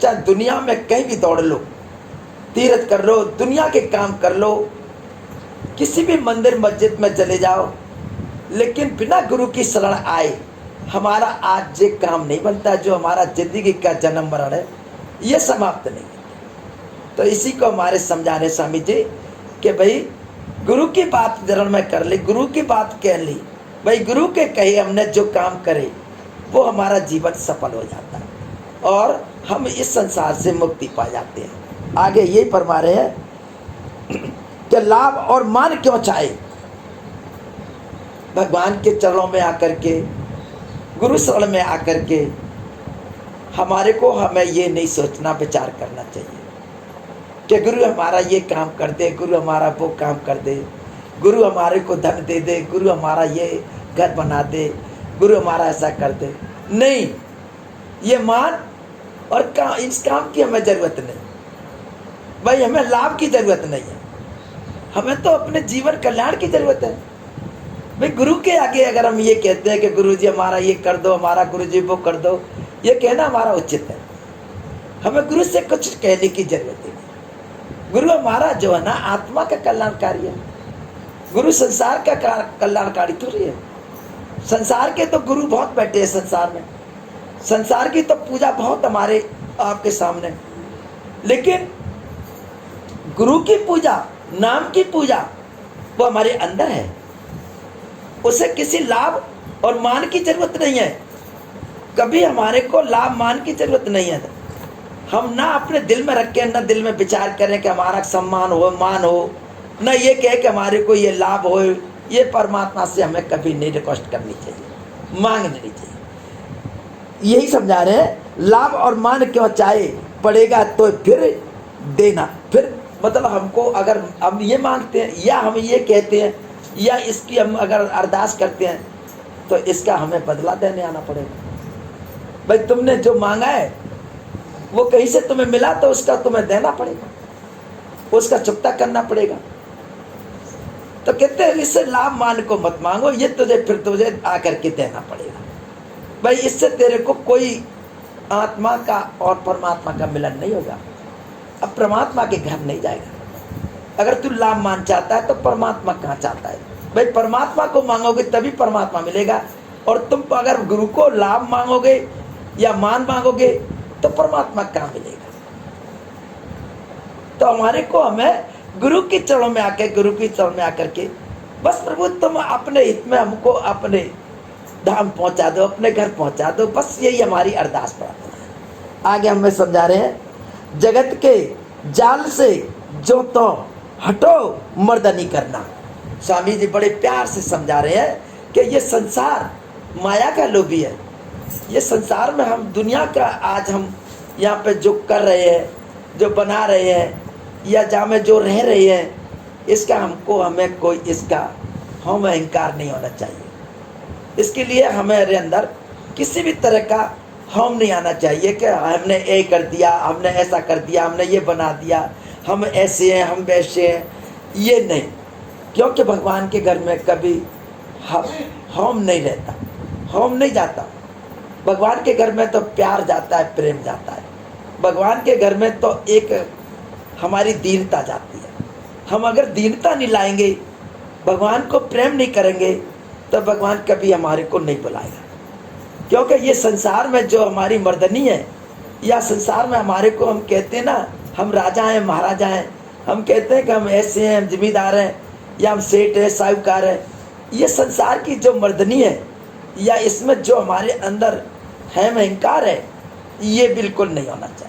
चाहे दुनिया में कहीं भी दौड़ लो, तीर्थ कर लो, दुनिया के काम कर लो, किसी भी मंदिर मस्जिद में चले जाओ, लेकिन बिना गुरु की शरण आए हमारा आज ये काम नहीं बनता। जो हमारा जिंदगी का जन्म मरण है ये समाप्त नहीं है। तो इसी को हमारे समझाने स्वामी जी कि भाई गुरु की बात जरण में कर ली, गुरु की बात कह ली, भाई गुरु के कहे हमने जो काम करे वो हमारा जीवन सफल हो जाता है और हम इस संसार से मुक्ति पा जाते हैं। आगे यही फरमा रहे हैं कि लाभ और मान क्यों चाहे। भगवान के चरणों में आकर के, गुरु शरण में आकर के हमारे को हमें ये नहीं सोचना, विचार करना चाहिए कि गुरु हमारा ये काम कर दे, गुरु हमारा वो काम कर दे, गुरु हमारे को धन दे दे, गुरु हमारा ये घर बना दे, गुरु हमारा ऐसा कर दे। नहीं, ये मान और इस काम की हमें जरूरत नहीं भाई। हमें लाभ की जरूरत नहीं है, हमें तो अपने जीवन कल्याण की जरूरत है भाई। गुरु के आगे अगर हम ये कहते हैं कि गुरु जी हमारा ये कर दो, हमारा गुरु जी वो कर दो, ये कहना हमारा उचित है। हमें गुरु से कुछ कहने की जरूरत है। गुरु हमारा जो है ना आत्मा का कल्याणकारी है। गुरु संसार का कल्याणकारी थोड़ी है। संसार के तो गुरु बहुत बैठे हैं संसार में, संसार की तो पूजा बहुत हमारे आपके सामने, लेकिन गुरु की पूजा, नाम की पूजा वो हमारे अंदर है। उसे किसी लाभ और मान की जरूरत नहीं है। कभी हमारे को लाभ मान की जरूरत नहीं है। हम ना अपने दिल में रखें, ना दिल में विचार करें कि हमारा सम्मान हो, मान हो, ना ये कहे कि हमारे को ये लाभ हो। ये परमात्मा से हमें कभी नहीं रिक्वेस्ट करनी चाहिए, मांगनी नहीं चाहिए। यही समझा रहे हैं, लाभ और मान क्यों चाहे, पड़ेगा तो फिर देना। फिर मतलब हमको अगर हम ये मांगते हैं या हम ये कहते हैं या इसकी हम अगर अरदास करते हैं तो इसका हमें बदला देने आना पड़ेगा। भाई तुमने जो मांगा है वो कहीं से तुम्हें मिला तो उसका तुम्हें देना पड़ेगा, उसका चुकता करना पड़ेगा। तो कहते हैं इससे लाभ मान को मत मांगो, ये तुझे आकर के देना पड़ेगा। भाई इससे तेरे को कोई आत्मा का और परमात्मा का मिलन नहीं होगा। अब परमात्मा के घर नहीं जाएगा। अगर तू लाभ मान चाहता है तो परमात्मा कहाँ चाहता है? भाई परमात्मा को मांगोगे तभी परमात्मा मिलेगा। और तुम अगर गुरु को लाभ मांगोगे या मान मांगोगे तो परमात्मा कहाँ मिलेगा? तो हमारे को हमें गुरु के चरणों में आकर, गुरु के चरणों में आकर के बस प्रभु तुम अपने हित में हमको अपने धाम पहुंचा दो, अपने घर पहुंचा दो, बस यही हमारी अरदास प्रार्थना है। आगे हमें समझा रहे हैं, जगत के जाल से जो तो हटो मर्दनी करना। स्वामी जी बड़े प्यार से समझा रहे हैं कि ये संसार माया का लोभी है। ये संसार में हम दुनिया का आज हम यहाँ पे जो कर रहे हैं, जो बना रहे हैं या जहाँ में जो रह रहे हैं, इसका हमें कोई इसका हम अहंकार नहीं होना चाहिए। इसके लिए हमारे अंदर किसी भी तरह का हम नहीं आना चाहिए कि हमने ये कर दिया, हमने ऐसा कर दिया, हमने ये बना दिया, हम ऐसे हैं, हम वैसे हैं, ये नहीं। क्योंकि भगवान के घर में कभी हम नहीं रहता, हम नहीं जाता। भगवान के घर में तो प्यार जाता है, प्रेम जाता है। भगवान के घर में तो एक हमारी दीनता जाती है। हम अगर दीनता नहीं लाएंगे, भगवान को प्रेम नहीं करेंगे, तो भगवान कभी हमारे को नहीं बुलाएगा। क्योंकि ये संसार में जो हमारी मर्दनी है, या संसार में हमारे को हम कहते हैं ना हम राजा हैं, महाराजा हैं, हम कहते हैं कि हम ऐसे हैं, हम जिम्मेदार हैं, या हम सेठ हैं, साहूकार हैं। ये संसार की जो मर्दनी है या इसमें जो हमारे अंदर है अहंकार है, ये बिल्कुल नहीं होना चाहिए।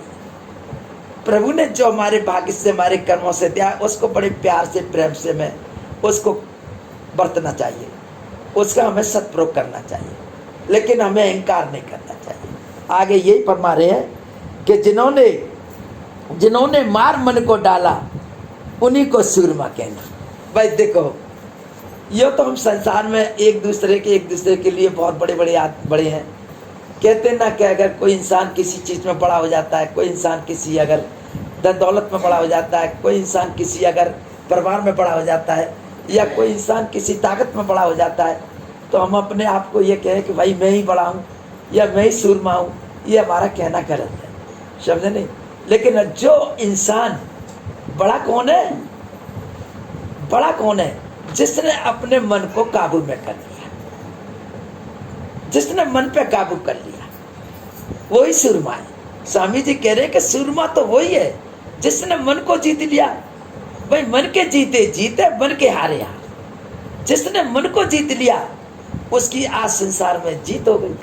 प्रभु ने जो हमारे भाग्य से, हमारे कर्मों से दिया, उसको बड़े प्यार से, प्रेम से में उसको बरतना चाहिए, उसका हमें सत्प्रयोग करना चाहिए, लेकिन हमें अहंकार नहीं करना चाहिए। आगे यही फरमा रहे हैं कि जिन्होंने मार मन को डाला उन्हीं को सूरमा कहना। भाई देखो, ये तो हम संसार में एक दूसरे के लिए बहुत बड़े हैं। कहते हैं ना कि अगर कोई इंसान किसी चीज़ में बड़ा हो जाता है, कोई इंसान किसी अगर धन दौलत में बड़ा हो जाता है, कोई इंसान किसी अगर परिवार में बड़ा हो जाता है, या कोई इंसान किसी ताकत में बड़ा हो जाता है, तो हम अपने आप को ये कहें कि भाई मैं ही बड़ा हूँ या मैं ही सूरमा हूँ, ये हमारा कहना गलत है। समझे नहीं। लेकिन जो इंसान बड़ा कौन है? बड़ा कौन है? जिसने अपने मन को काबू में कर लिया, जिसने मन पे काबू कर लिया, वही सूरमा है। स्वामी जी कह रहे हैं कि सूरमा तो वही है जिसने मन को जीत लिया। भाई मन के जीते जीते, मन के हारे हार। जिसने मन को जीत लिया उसकी आज संसार में जीत हो गई,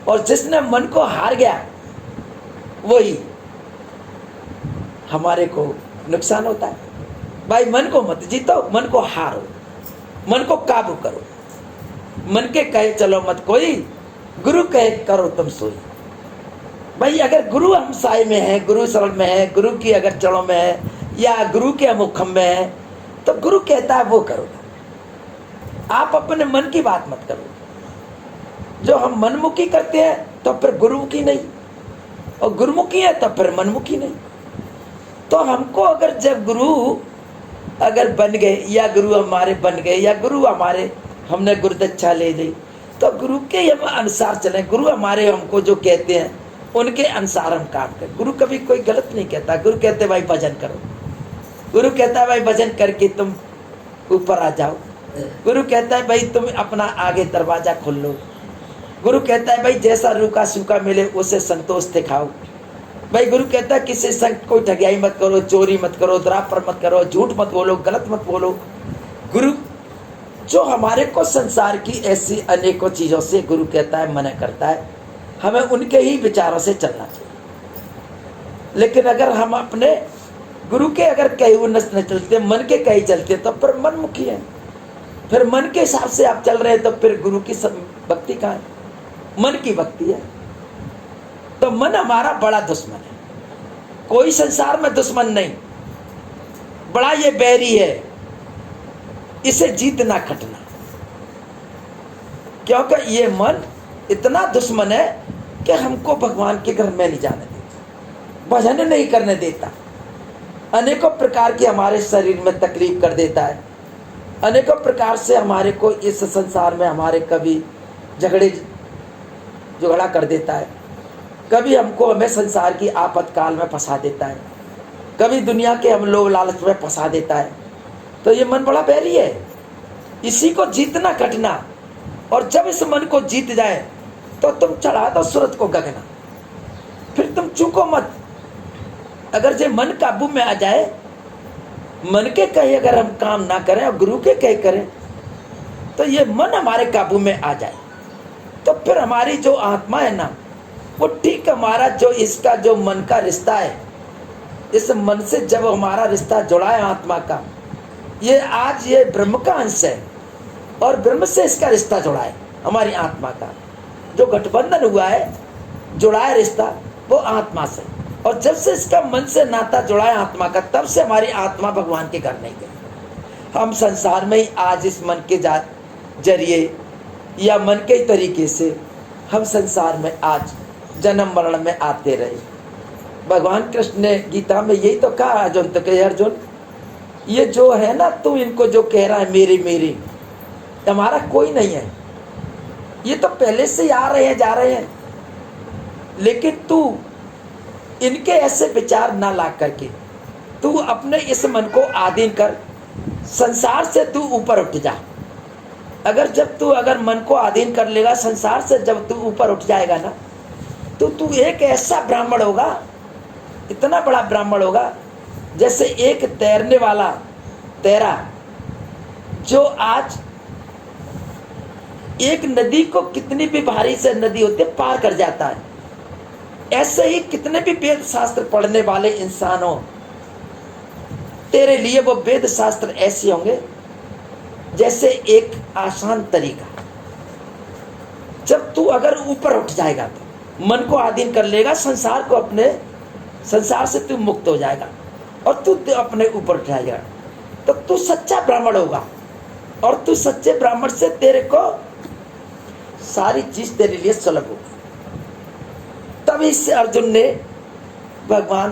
और जिसने मन को हार गया वही हमारे को नुकसान होता है। भाई मन को मत जीतो, मन को हारो, मन को काबू करो। मन के कहे चलो मत कोई, गुरु कहे करो तुम सोई। भाई अगर गुरु हम साई में है, गुरु शरण में है, गुरु की अगर चरणों में है, या गुरु के मुखम में है, तो गुरु कहता है वो करो। आप अपने मन की बात मत करो। जो हम मनमुखी करते हैं तो फिर गुरुमुखी नहीं, और गुरुमुखी है तो फिर मनमुखी नहीं। तो हमको अगर जब गुरु अगर बन गए, या गुरु हमारे बन गए, या गुरु हमारे हमने गुरुदक्षा ले ली, तो गुरु के हम अनुसार चले। गुरु हमारे हमको जो कहते हैं उनके अनुसार हम काम करें। गुरु कभी कोई गलत नहीं कहता। गुरु कहते भाई भजन करो, गुरु कहता है भाई भजन करके तुम ऊपर आ जाओ, गुरु कहता है भाई तुम अपना आगे दरवाजा खोल लो, गुरु कहता है भाई जैसा रूखा सूखा मिले उसे संतोष दिखाओ। भाई गुरु कहता है किसी संग कोई ठगियाई मत करो, चोरी मत करो, दरापर मत करो, झूठ मत बोलो, गलत मत बोलो। गुरु जो हमारे को संसार की ऐसी अनेकों चीजों से गुरु कहता है, मना करता है, हमें उनके ही विचारों से चलना चाहिए। लेकिन अगर हम अपने गुरु के अगर कहीं उन्नत न चलते, मन के कहीं चलते, तो फिर मनमुखी है। फिर मन के हिसाब से आप चल रहे हैं तो फिर गुरु की भक्ति कहाँ है? मन की भक्ति है। तो मन हमारा बड़ा दुश्मन है, कोई संसार में दुश्मन नहीं, बड़ा ये बैरी है, इसे जीतना खटना। क्योंकि ये मन इतना दुश्मन है कि हमको भगवान के घर में नहीं जाने देता, भजन नहीं करने देता, अनेकों प्रकार की हमारे शरीर में तकलीफ कर देता है, अनेकों प्रकार से हमारे को इस संसार में हमारे कभी झगड़ा कर देता है, कभी हमको हमें संसार की आपातकाल में फंसा देता है, कभी दुनिया के हम लोग लालच में फंसा देता है। तो ये मन बड़ा बैरी है, इसी को जीतना कटना। और जब इस मन को जीत जाए तो तुम चढ़ा दो सूरत को गगना, फिर तुम चूको मत। अगर जो मन काबू में आ जाए, मन के कहे अगर हम काम ना करें और गुरु के कहे करें, तो ये मन हमारे काबू में आ जाए, तो फिर हमारी जो आत्मा है ना, वो ठीक हमारा जो इसका जो मन का रिश्ता है, इस मन से जब हमारा रिश्ता जुड़ा है आत्मा का, ये आज ये ब्रह्म का अंश है और ब्रह्म से इसका रिश्ता जुड़ा है। हमारी आत्मा का जो गठबंधन हुआ है, जुड़ा है रिश्ता, वो आत्मा से। और जब से इसका मन से नाता जुड़ा है आत्मा का, तब से हमारी आत्मा भगवान के घर नहीं गई। हम संसार में ही आज इस मन के जरिए या मन के तरीके से हम संसार में आज जन्म मरण में आते रहे। भगवान कृष्ण ने गीता में यही तो कहा अर्जुन, तो कहे अर्जुन ये जो है ना, तू इनको जो कह रहा है मेरे मेरे, हमारा कोई नहीं है, ये तो पहले से आ रहे हैं जा रहे हैं, लेकिन तू इनके ऐसे विचार ना ला करके तू अपने इस मन को आधीन कर, संसार से तू ऊपर उठ जा। अगर जब तू अगर मन को अधीन कर लेगा, संसार से जब तू ऊपर उठ जाएगा ना, तो तू एक ऐसा ब्राह्मण होगा, इतना बड़ा ब्राह्मण होगा, जैसे एक तैरने वाला तैरा जो आज एक नदी को कितनी भी भारी से नदी होती है पार कर जाता है। ऐसे ही कितने भी वेद शास्त्र पढ़ने वाले इंसान हो, तेरे लिए वो वेद शास्त्र ऐसे होंगे जैसे एक आसान तरीका। जब तू अगर ऊपर उठ जाएगा, तो मन को अधीन कर लेगा, संसार को, अपने संसार से तू मुक्त हो जाएगा और तू अपने ऊपर उठ जाएगा, तो तू सच्चा ब्राह्मण होगा। और तू सच्चे ब्राह्मण से तेरे को सारी चीज तेरे लिए सुलभ होगी। तभी से अर्जुन ने भगवान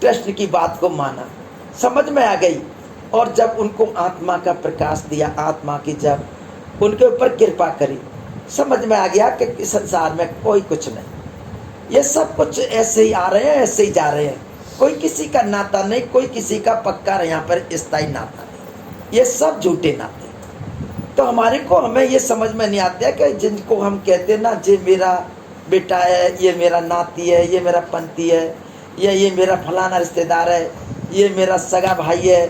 कृष्ण की बात को माना, समझ में आ गई, और जब उनको आत्मा का प्रकाश दिया, आत्मा की जब उनके ऊपर कृपा करी, समझ में आ गया कि संसार में कोई कुछ नहीं, ये सब कुछ ऐसे ही आ रहे हैं, ऐसे ही जा रहे हैं। कोई किसी का नाता नहीं, कोई किसी का पक्का यहाँ पर स्थायी नाता नहीं, ये सब झूठे नाते। तो हमारे को हमें ये समझ में नहीं आता है कि जिनको हम कहते हैं ना, ये मेरा बेटा है, ये मेरा नाती है, ये मेरा पंती है, या ये मेरा फलाना रिश्तेदार है, ये मेरा सगा भाई है।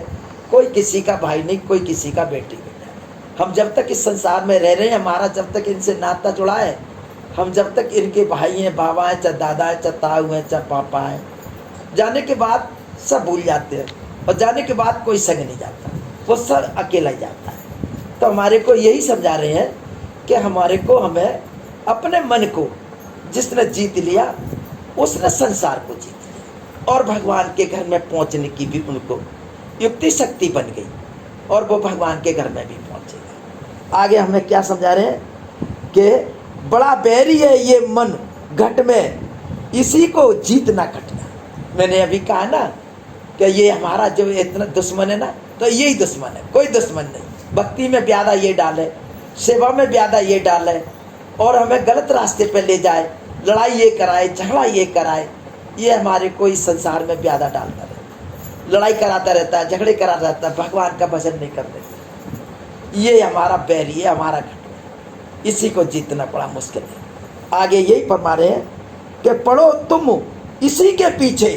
कोई किसी का भाई नहीं, कोई किसी का बेटी बेटा है। हम जब तक इस संसार में रह रहे हैं, हमारा जब तक इनसे नाता जुड़ा है, हम जब तक इनके भाई हैं, बाबा हैं, चाहे दादा हैं, चाहे ताऊ हैं, चाहे पापा हैं, जाने के बाद सब भूल जाते हैं, और जाने के बाद कोई संग नहीं जाता, वो सब अकेला ही जाता है। तो हमारे को यही समझा रहे हैं कि हमारे को, हमें अपने मन को जिसने जीत लिया, उसने संसार को जीत लिया, और भगवान के घर में पहुंचने की भी उनको युक्ति शक्ति बन गई, और वो भगवान के घर में भी पहुंचेगा। आगे हमें क्या समझा रहे हैं कि बड़ा बैरी है ये मन घट में, इसी को जीतना कटना। मैंने अभी कहा ना कि ये हमारा जो इतना दुश्मन है ना, तो यही दुश्मन है, कोई दुश्मन नहीं। भक्ति में ब्यादा ये डाले, सेवा में ब्यादा ये डाले, और हमें गलत रास्ते पे ले जाए, लड़ाई ये कराए, झगड़ा ये कराए, ये हमारे को इस संसार में ब्यादा डालता रहता, लड़ाई कराता रहता है, झगड़े कराता रहता है, भगवान का भजन नहीं करते। ये हमारा बैरी है, हमारा घट, इसी को जीतना बड़ा मुश्किल है। आगे यही फरमा रहे हैं कि पढ़ो तुम इसी के पीछे।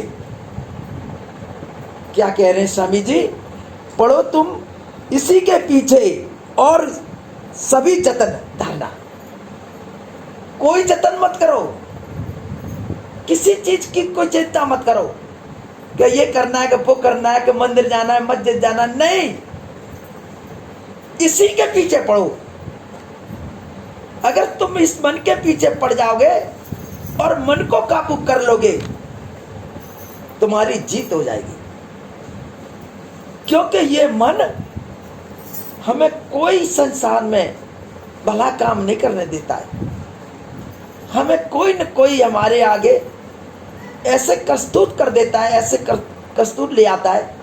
क्या कह रहे हैं स्वामी जी? पढ़ो तुम इसी के पीछे, और सभी जतन धरना। कोई जतन मत करो, किसी चीज की कोई चिंता मत करो कि ये करना है, कि वो करना है, कि मंदिर जाना है, मस्जिद जाना, नहीं, इसी के पीछे पढ़ो। अगर तुम इस मन के पीछे पड़ जाओगे और मन को काबू कर लोगे, तुम्हारी जीत हो जाएगी। क्योंकि ये मन हमें कोई संसार में भला काम नहीं करने देता है। हमें कोई न कोई हमारे आगे ऐसे कस्तूत कर देता है, ऐसे कस्तूत ले आता है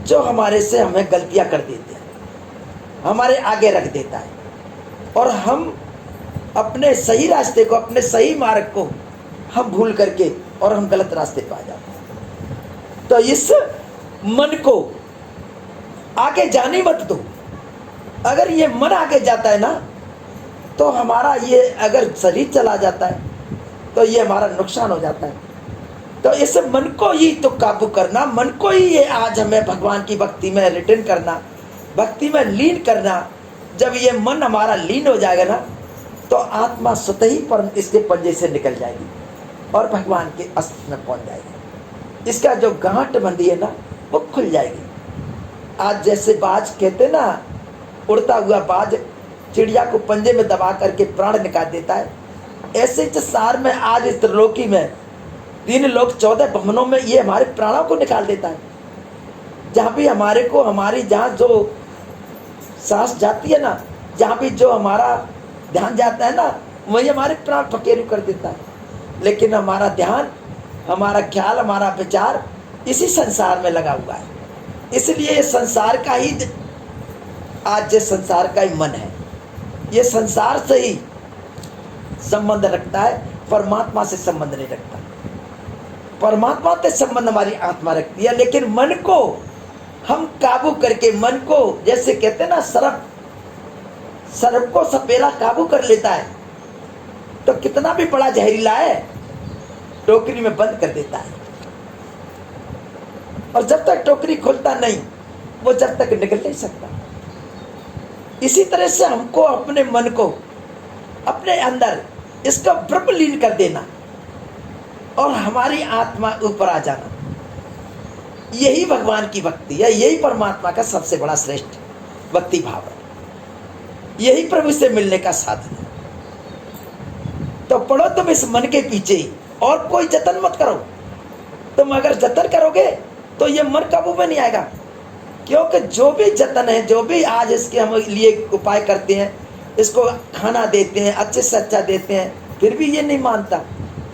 जो हमारे से हमें गलतियां कर देते हैं, हमारे आगे रख देता है, और हम अपने सही रास्ते को, अपने सही मार्ग को हम भूल करके और हम गलत रास्ते पे आ जाते हैं। तो इस मन को आगे जाने मत दो। अगर ये मन आगे जाता है ना, तो हमारा ये, अगर शरीर चला जाता है तो ये हमारा नुकसान हो जाता है। तो इस मन को ही तो काबू करना, मन को ही ये आज हमें भगवान की भक्ति में रिटर्न करना, भक्ति में लीन करना। जब ये मन हमारा लीन हो जाएगा ना, तो आत्मा स्वतः ही पर इसके पंजे से निकल जाएगी और भगवान के अस्तित्व में पहुंच जाएगी। इसका जो गांठ बंधी है ना, वो खुल जाएगी। आज जैसे बाज कहते ना, उड़ता हुआ बाज चिड़िया को पंजे में दबा करके प्राण निकाल देता है, ऐसे इस सार में आज इस त्रिलोकी में 3 लोक 14 भवनों में ये हमारे प्राणों को निकाल देता है। जहाँ भी हमारे को, हमारी जहाँ जो सांस जाती है ना, जहाँ भी जो हमारा ध्यान जाता है ना, वही हमारे प्राण फकेरू कर देता है। लेकिन हमारा ध्यान, हमारा ख्याल, हमारा विचार इसी संसार में लगा हुआ है। इसलिए ये संसार का ही, आज जो संसार का ही मन है, ये संसार से ही संबंध रखता है, परमात्मा से संबंध नहीं रखता। परमात्मा से संबंध हमारी आत्मा रखती है। लेकिन मन को हम काबू करके, मन को जैसे कहते हैं ना, सर्प को सपेरा काबू कर लेता है, तो कितना भी बड़ा जहरीला है, टोकरी में बंद कर देता है, और जब तक टोकरी खोलता नहीं, वो जब तक निकल नहीं सकता। इसी तरह से हमको अपने मन को, अपने अंदर इसका ब्रह्म लीन कर देना और हमारी आत्मा ऊपर आ जाना, यही भगवान की भक्ति है। यही परमात्मा का सबसे बड़ा श्रेष्ठ भक्ति भाव है। यही प्रभु से मिलने का साधन है। तो पढ़ो तुम इस मन के पीछे, और कोई जतन मत करो। तुम अगर जतन करोगे तो ये मन काबू में नहीं आएगा। क्योंकि जो भी जतन है, जो भी आज इसके हम लिए उपाय करते हैं, इसको खाना देते हैं, अच्छे से अच्छा देते हैं, फिर भी ये नहीं मानता।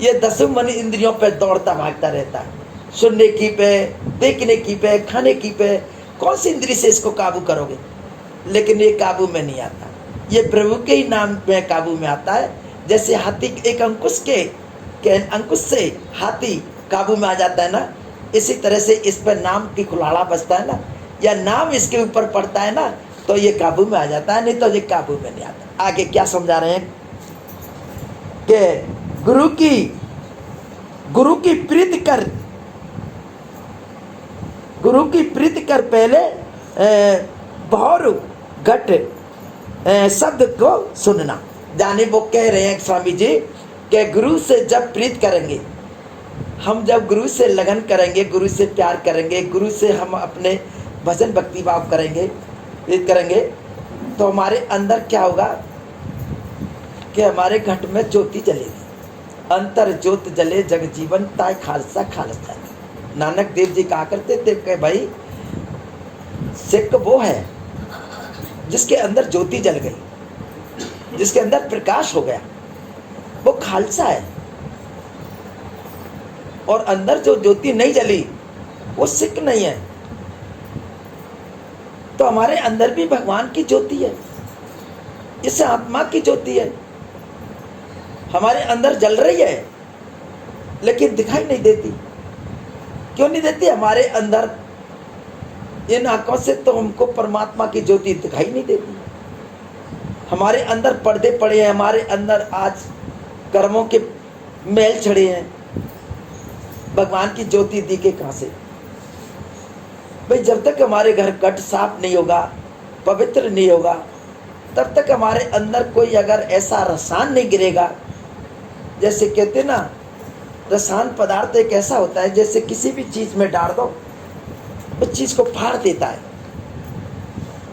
ये 10 मन इंद्रियों पर दौड़ता भागता रहता है, सुनने की पे, देखने की पे, खाने की पे। कौन सी इंद्री से इसको काबू करोगे? लेकिन ये काबू में नहीं आता। ये प्रभु के ही नाम में काबू में आता है। जैसे हाथी एक अंकुश के कि अंकुश से हाथी काबू में आ जाता है ना, इसी तरह से इस पर नाम की कुल्हाड़ा बजता है ना, या नाम इसके ऊपर पड़ता है ना, तो ये काबू में आ जाता है, नहीं तो ये काबू में नहीं आता। आगे क्या समझा रहे हैं कि गुरु की प्रीति कर, गुरु की प्रीति कर पहले बहुर घट शब्द को सुनना। जाने वो कह रहे हैं स्वामी जी कि गुरु से जब प्रीत करेंगे, हम जब गुरु से लगन करेंगे, गुरु से प्यार करेंगे, गुरु से हम अपने भजन भक्ति भाव करेंगे, प्रीत करेंगे, तो हमारे अंदर क्या होगा कि हमारे घट में ज्योति जलेगी। अंतर ज्योत जले जग जीवन ताय खालसा खालसा। नानक देव जी कहा करते थे कि भाई सिख वो है जिसके अंदर ज्योति जल गई, जिसके अंदर प्रकाश हो गया, वो खालसा है। और अंदर जो ज्योति नहीं जली वो सिख नहीं है। तो हमारे अंदर भी भगवान की ज्योति है, इस आत्मा की ज्योति है, हमारे अंदर जल रही है, लेकिन दिखाई नहीं देती। क्यों नहीं देती? हमारे अंदर इन आंखों से तो हमको परमात्मा की ज्योति दिखाई नहीं देती। हमारे अंदर पर्दे पड़े हैं, हमारे अंदर आज कर्मों के मैल चढ़े हैं, भगवान की ज्योति दिखे कहाँ से? भाई जब तक हमारे घर घट साफ नहीं होगा, पवित्र नहीं होगा, तब तक हमारे अंदर कोई अगर ऐसा रसायन नहीं गिरेगा, जैसे कहते ना रसायन पदार्थ एक ऐसा होता है जैसे किसी भी चीज में डाल दो उस चीज को फाड़ देता है।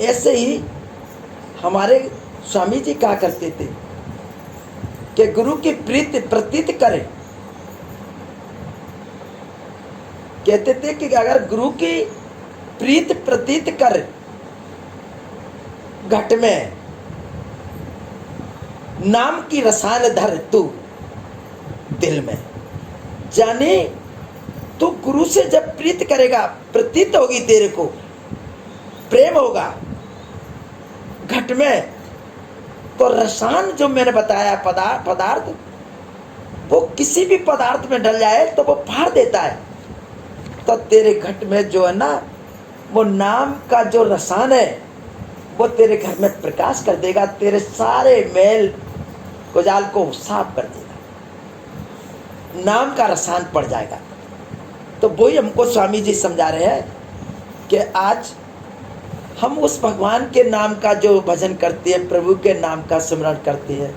ऐसे ही हमारे स्वामी जी कहा करते थे कि गुरु की प्रीति प्रतीत करें। कहते थे कि अगर गुरु की प्रीत प्रतीत कर घट में नाम की रसायन धर तू दिल में, जाने तू गुरु से जब प्रीत करेगा, प्रतीत होगी तेरे को, प्रेम होगा घट में, तो रसायन जो मैंने बताया पदार्थ वो किसी भी पदार्थ में डल जाए तो वो फाड़ देता है। तो तेरे घट में जो है ना वो नाम का जो रसायन है वो तेरे घर में प्रकाश कर देगा, तेरे सारे मैल कुजाल को साफ कर देगा, नाम का रसायन पड़ जाएगा। तो वही हमको स्वामी जी समझा रहे हैं कि आज हम उस भगवान के नाम का जो भजन करते हैं, प्रभु के नाम का स्मरण करते हैं,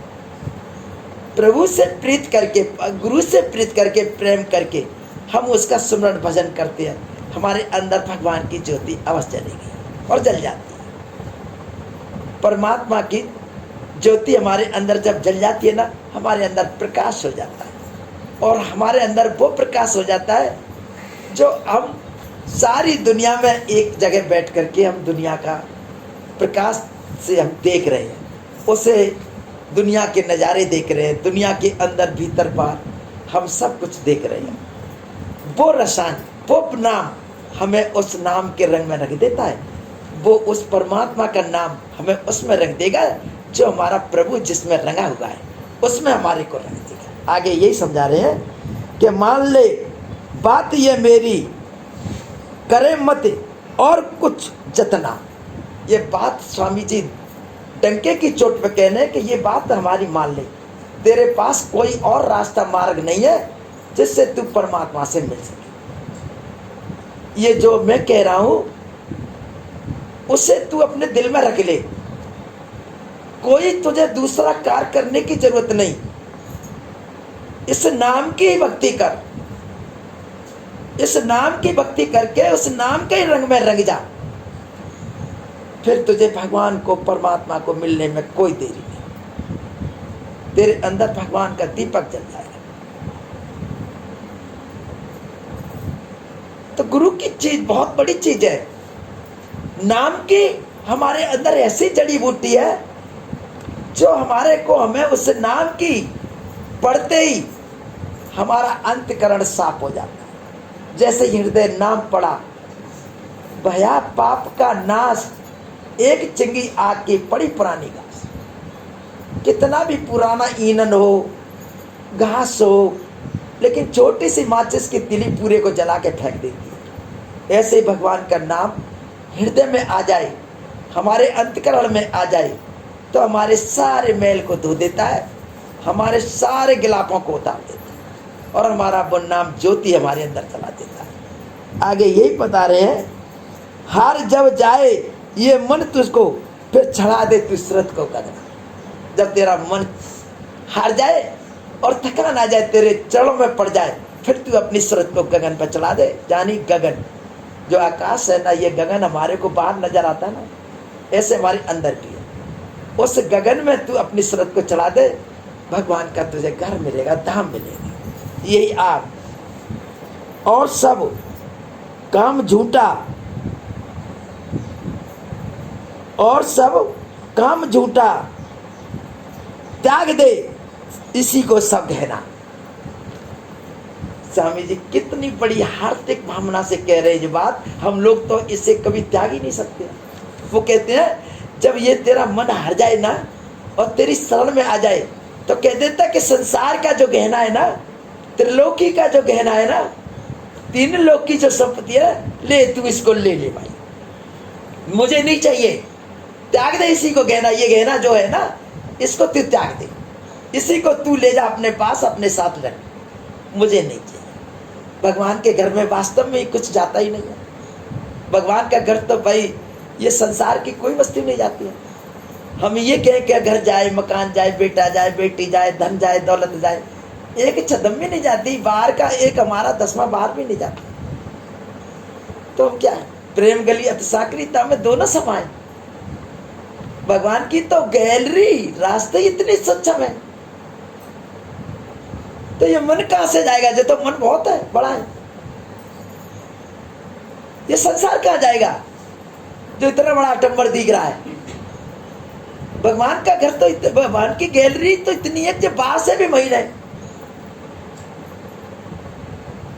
प्रभु से प्रीत करके, गुरु से प्रीत करके, प्रेम करके हम उसका स्मरण भजन करते हैं, हमारे अंदर भगवान की ज्योति अवश्य जलेगी और जल जाती है। परमात्मा की ज्योति हमारे अंदर जब जल जाती है ना, हमारे अंदर प्रकाश हो जाता है, और हमारे अंदर वो प्रकाश हो जाता है जो हम सारी दुनिया में एक जगह बैठ करके हम दुनिया का प्रकाश से हम देख रहे हैं, उसे दुनिया के नज़ारे देख रहे हैं, दुनिया के अंदर भीतर बाहर हम सब कुछ देख रहे हैं। वो रसायन, वो नाम हमें उस नाम के रंग में रख देता है, वो उस परमात्मा का नाम हमें उसमें रंग देगा, जो हमारा प्रभु जिसमें रंगा हुआ है उसमें हमारे को रंग देगा। आगे यही समझा रहे हैं कि मान ले बात ये मेरी, करे मत और कुछ जतना। ये बात स्वामी जी डंके की चोट पे कहने कि ये बात हमारी मान ले, तेरे पास कोई और रास्ता मार्ग नहीं है जिससे तू परमात्मा से मिल सके। ये जो मैं कह रहा हूं उसे तू अपने दिल में रख ले, कोई तुझे दूसरा कार्य करने की जरूरत नहीं, इस नाम की ही भक्ति कर, इस नाम की भक्ति करके उस नाम के ही रंग में रंग जा, फिर तुझे भगवान को, परमात्मा को मिलने में कोई देरी नहीं, तेरे अंदर भगवान का दीपक जल जाएगा। तो गुरु की चीज बहुत बड़ी चीज है। नाम की हमारे अंदर ऐसी जड़ी बूटी है जो हमारे को, हमें उस नाम की पढ़ते ही हमारा अंतकरण साफ हो जाता है। जैसे हृदय नाम पड़ा, भया पाप का नाश, एक चिंगी आग की पड़ी पुरानी घास। कितना भी पुराना ईंधन हो, घास हो, लेकिन छोटी सी माचिस की तिली पूरे को जला के फेंक देती है। ऐसे ही भगवान का नाम हृदय में आ जाए, हमारे अंतकरण में आ जाए, तो हमारे सारे मैल को धो देता है, हमारे सारे गिलापों को उतार देता है और हमारा वो नाम ज्योति हमारे अंदर चला देता है। आगे यही बता रहे हैं, हार जब जाए ये मन तुझको, फिर चढ़ा दे तू सूरत को गगन। जब तेरा मन हार जाए और थकान आ जाए, तेरे चरणों में पड़ जाए, फिर तू अपनी सूरत को गगन पर चढ़ा दे। यानी गगन जो आकाश है ना, ये गगन हमारे को बाहर नजर आता है ना, ऐसे हमारे अंदर भी है। उस गगन में तू अपनी सूरत को चढ़ा दे, भगवान का तुझे घर मिलेगा, धाम मिलेगा। यही आप और सब काम झूठा, और सब काम झूठा त्याग दे, इसी को सब कहना। स्वामी जी कितनी बड़ी हार्दिक भावना से कह रहे हैं ये बात, हम लोग तो इसे कभी त्याग ही नहीं सकते। वो कहते हैं जब ये तेरा मन हार जाए ना और तेरी शरण में आ जाए, तो कह देता कि संसार का जो गहना है ना, त्रिलोकी का जो गहना है ना, तीन लोक की जो संपत्ति है, ले तू इसको ले ले भाई, मुझे नहीं चाहिए, त्याग दे इसी को गहना। ये गहना जो है ना, इसको तू त्याग दे, इसी को तू ले जा अपने पास, अपने साथ रख, मुझे नहीं चाहिए। भगवान के घर में वास्तव में कुछ जाता ही नहीं है। भगवान का घर तो भाई ये संसार की कोई वस्तु नहीं जाती है। हम ये कहें कि घर जाए, मकान जाए, बेटा जाए, बेटी जाए, धन जाए, दौलत जाए, एक छदम भी नहीं जाती, बाहर का एक हमारा 10वां बाहर भी नहीं जाता। तो हम क्या है, प्रेम गली अतिसाकरीता में दोनों समाये। भगवान की तो गैलरी, रास्ते इतने सक्षम है, तो ये मन कहां से जाएगा? जो तो मन बहुत है, बड़ा है, ये संसार कहां जाएगा जो इतना बड़ा टम्बर दिख रहा है? भगवान का घर तो, भगवान की गैलरी तो इतनी है कि बाहर से भी महीन है।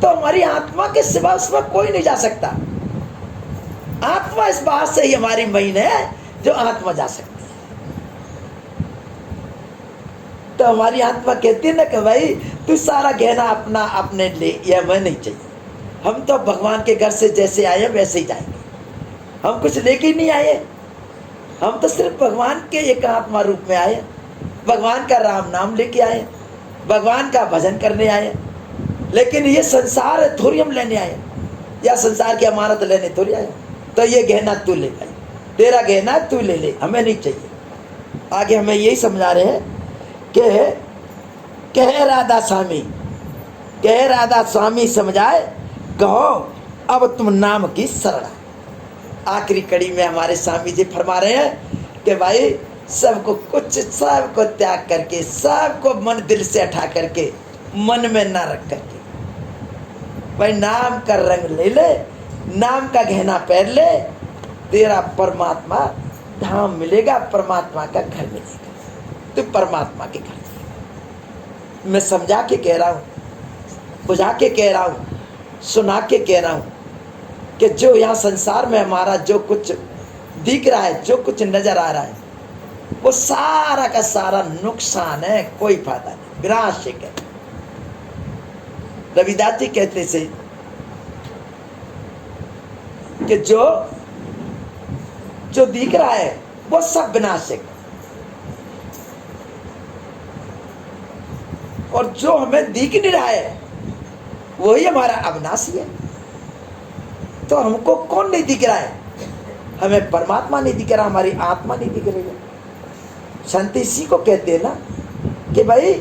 तो हमारी आत्मा के सिवा उसमें कोई नहीं जा सकता। आत्मा इस बात से ही हमारी महीन है जो आत्मा जा सकती है। तो हमारी आत्मा कहती है ना कि भाई तू सारा गहना अपना अपने ले, यह मैं नहीं चाहिए। हम तो भगवान के घर से जैसे आए वैसे ही जाएंगे, हम कुछ लेके ही नहीं आए, हम तो सिर्फ भगवान के एक आत्मा रूप में आए, भगवान का राम नाम लेके आए, भगवान का भजन करने आए। लेकिन ये संसार थोड़ी हम लेने आए, या संसार की अमानत लेने थोड़ी आए। तो ये गहना तू ले भाई, तेरा गहना तू ले ले, हमें नहीं चाहिए। आगे हमें यही समझा रहे हैं कि कह राधा स्वामी, कह राधा स्वामी समझाए, कहो अब तुम नाम की शरण। आखिरी कड़ी में हमारे स्वामी जी फरमा रहे हैं कि भाई सबको कुछ, सबको त्याग करके, सबको मन दिल से हटा करके, मन में ना रख करके, भाई नाम का रंग ले ले, नाम का गहना पहन ले, तेरा परमात्मा धाम मिलेगा, परमात्मा का घर मिलेगा, तो परमात्मा के घर। मैं समझा के कह रहा हूँ, बुझा के कह रहा हूँ, सुना के कह रहा हूँ कि जो यहाँ संसार में हमारा जो कुछ दिख रहा है, जो कुछ नजर आ रहा है, वो सारा का सारा नुकसान है, कोई फायदा नहीं, विनाशिक है। रविदास जी कहते से कि जो दिख रहा है वो सब विनाशिक, और जो हमें दिख नहीं रहा है वही हमारा अविनाशी है। तो हमको कौन नहीं दिख रहा है? हमें परमात्मा नहीं दिख रहा, हमारी आत्मा नहीं दिख रही है। शांति इसी को कहते हैं ना कि भाई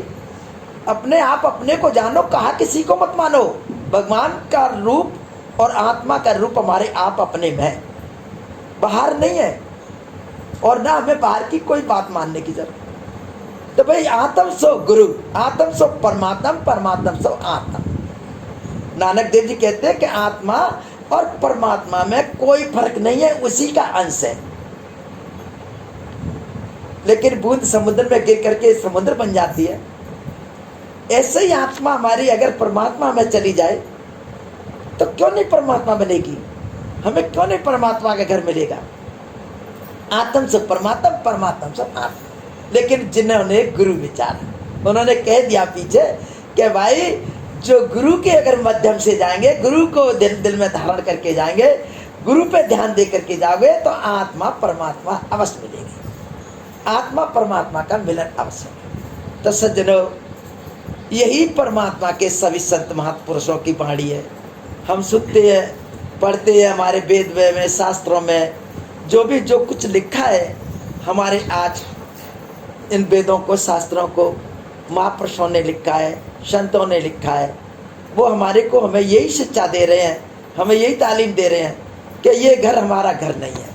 अपने आप अपने को जानो, कहा किसी को मत मानो। भगवान का रूप और आत्मा का रूप हमारे आप अपने में है, बाहर नहीं है, और ना हमें बाहर की कोई बात मानने की जरूरत। तो भाई आत्म सो गुरु, आत्म सो परमात्मा, परमात्मा सो आत्मा। नानक देव जी कहते हैं कि आत्मा और परमात्मा में कोई फर्क नहीं है, उसी का अंश है। लेकिन बूंद समुद्र में गिर करके समुद्र बन जाती है। ऐसे ही आत्मा हमारी अगर परमात्मा में चली जाए तो क्यों नहीं परमात्मा बनेगी? हमें क्यों नहीं परमात्मा का घर मिलेगा? आत्म से परमात्मा, परमात्मा से आत्मा। लेकिन जिन्होंने गुरु विचारा, उन्होंने कह दिया पीछे कि भाई जो गुरु के अगर माध्यम से जाएंगे, गुरु को दिल में धारण करके जाएंगे, गुरु पे ध्यान दे करके जाओगे तो आत्मा परमात्मा अवश्य मिलेगी, आत्मा परमात्मा का मिलन अवश्य है। तो सज्जनों, यही परमात्मा के सभी संत महापुरुषों की वाणी है। हम सुनते हैं, पढ़ते हैं, हमारे वेद में, शास्त्रों में जो कुछ लिखा है, हमारे आज इन वेदों को, शास्त्रों को महापुरुषों ने लिखा है, संतों ने लिखा है, वो हमें यही शिक्षा दे रहे हैं, हमें यही तालीम दे रहे हैं कि ये घर हमारा घर नहीं है,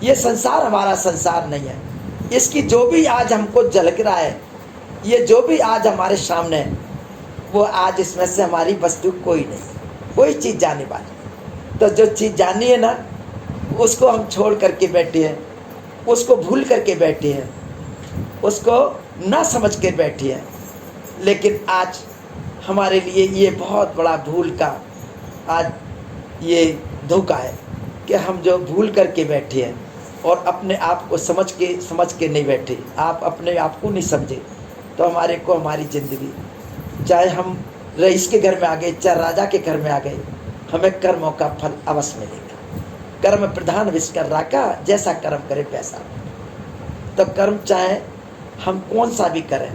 ये संसार हमारा संसार नहीं है। इसकी जो भी आज हमको झलक रहा है, ये जो भी आज हमारे सामने है, वो आज इसमें से हमारी वस्तु कोई नहीं, कोई चीज़ जाने वाली। तो जो चीज़ जानी है ना, उसको हम छोड़ करके बैठे हैं, उसको भूल करके बैठे हैं, उसको ना समझ के बैठे हैं। लेकिन आज हमारे लिए ये बहुत बड़ा भूल का आज ये धोखा है कि हम जो भूल करके बैठे हैं और अपने आप को समझ के नहीं बैठे, आप अपने आप को नहीं समझे, तो हमारी ज़िंदगी, चाहे हम रईस के घर में आ गए, चाहे राजा के घर में आ गए, हमें कर्मों का फल अवश्य मिलेगा। कर्म प्रधान विश्वकर्मा का, जैसा कर्म करे वैसा। तो कर्म चाहे हम कौन सा भी करें,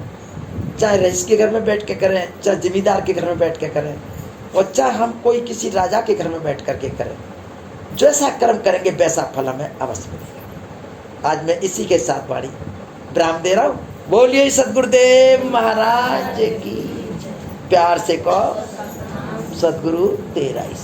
चाहे रईस के घर में बैठ के करें, चाहे जमींदार के घर में बैठ के करें, और चाहे हम कोई किसी राजा के घर में बैठ करके करें, जैसा कर्म करेंगे वैसा फल हमें अवश्य मिलेगा। आज मैं इसी के साथ वाणी विराम दे रहा हूँ। बोलिए सदगुरुदेव महाराज की। प्यार से कहो, सदगुरु तेरा ही।